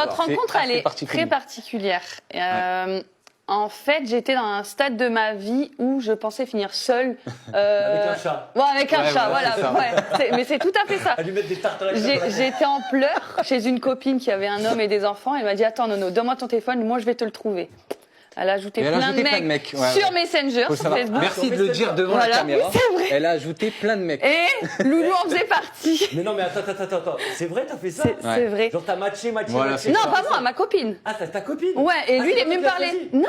Notre rencontre, elle est très particulière. En fait, j'étais dans un stade de ma vie où je pensais finir seule. Avec un chat. Ouais, avec un chat, voilà. Mais c'est tout à fait ça. À lui mettre des tartelettes. J'étais en pleurs chez une copine qui avait un homme et des enfants. Elle m'a dit, attends, Nono, donne-moi ton téléphone, moi je vais te le trouver. Elle a ajouté plein de mecs sur Messenger, sur Facebook. Merci de le dire devant la caméra. Vrai. Elle a ajouté plein de mecs. Et Loulou en faisait partie. Mais non, mais attends. C'est vrai, t'as fait ça? C'est vrai. Genre t'as matché. Voilà, non, pas moi, ma copine. Ah, t'as ta copine? Ouais, et lui, il est venu me parler. Non,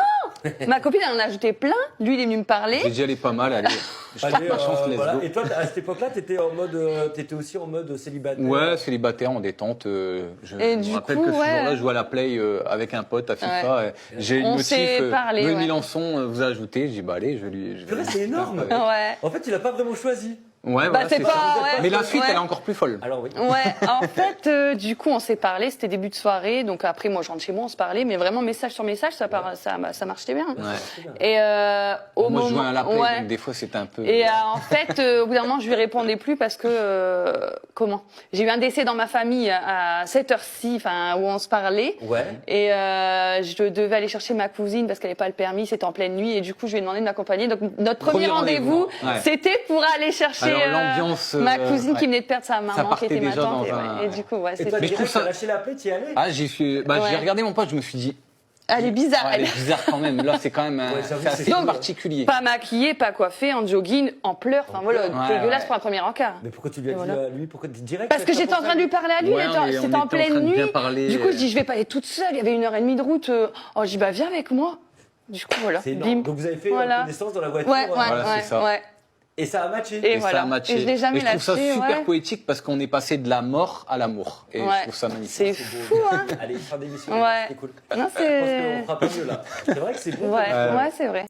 ma copine, elle en a ajouté plein. Lui, il est venu me parler. J'ai dit, elle est pas mal, allez. Je tente ma chance, let's go. Et toi, à cette époque-là, t'étais aussi en mode célibataire? Ouais, célibataire en détente. Je me rappelle que ce jour-là, je jouais à la Play avec un pote à FIFA. J'ai une notif. Louis Lançon vous a ajouté. J'ai dit, bah allez, je vais. C'est énorme. Ouais. En fait, tu l'as pas vraiment choisi. Ouais, bah, c'est pas. Mais la suite, elle est encore plus folle. Alors oui. Ouais, en fait, du coup, on s'est parlé. C'était début de soirée, donc après, moi, je rentre chez moi, on se parlait, mais vraiment message sur message, ça marchait bien. Ouais. Et au moi, moment, je jouais à la Play, donc des fois, c'était un peu. Et en fait, au bout d'un moment, je lui répondais plus parce que j'ai eu un décès dans ma famille à cette heure-ci, enfin, où on se parlait. Ouais. Et je devais aller chercher ma cousine parce qu'elle n'avait pas le permis, c'était en pleine nuit, et du coup, je lui ai demandé de m'accompagner. Donc, notre premier rendez-vous, c'était pour aller chercher. Ma cousine qui venait de perdre sa maman, qui était ma tante. Et du coup, et toi, direct, t'as lâché la Play, t'y allais? Ah, j'ai regardé mon pote, je me suis dit. Elle est bizarre. Elle est bizarre quand même. Là, c'est quand même c'est assez particulier. Pas maquillée, pas coiffée, en jogging, en pleurs. Enfin voilà, dégueulasse pour un premier encart. Mais pourquoi tu lui as dit à lui? Pourquoi direct? Parce que j'étais en train de lui parler à lui. C'était en pleine nuit. Du coup, je dis, je vais pas aller toute seule. Il y avait 1h30 de route. Oh, je dis, bah viens avec moi. Du coup, voilà. Bim. Donc vous avez fait connaissance dans la voiture. Ouais. Et ça a matché. Et voilà. Ça a matché. Et je l'ai jamais lâché. Je trouve ça super poétique parce qu'on est passé de la mort à l'amour. Et je trouve ça magnifique. C'est fou, hein. Allez, fin d'émission. Ouais. C'est cool. Non, je pense qu'on fera pas mieux là. C'est vrai que c'est beau. Ouais, c'est vrai.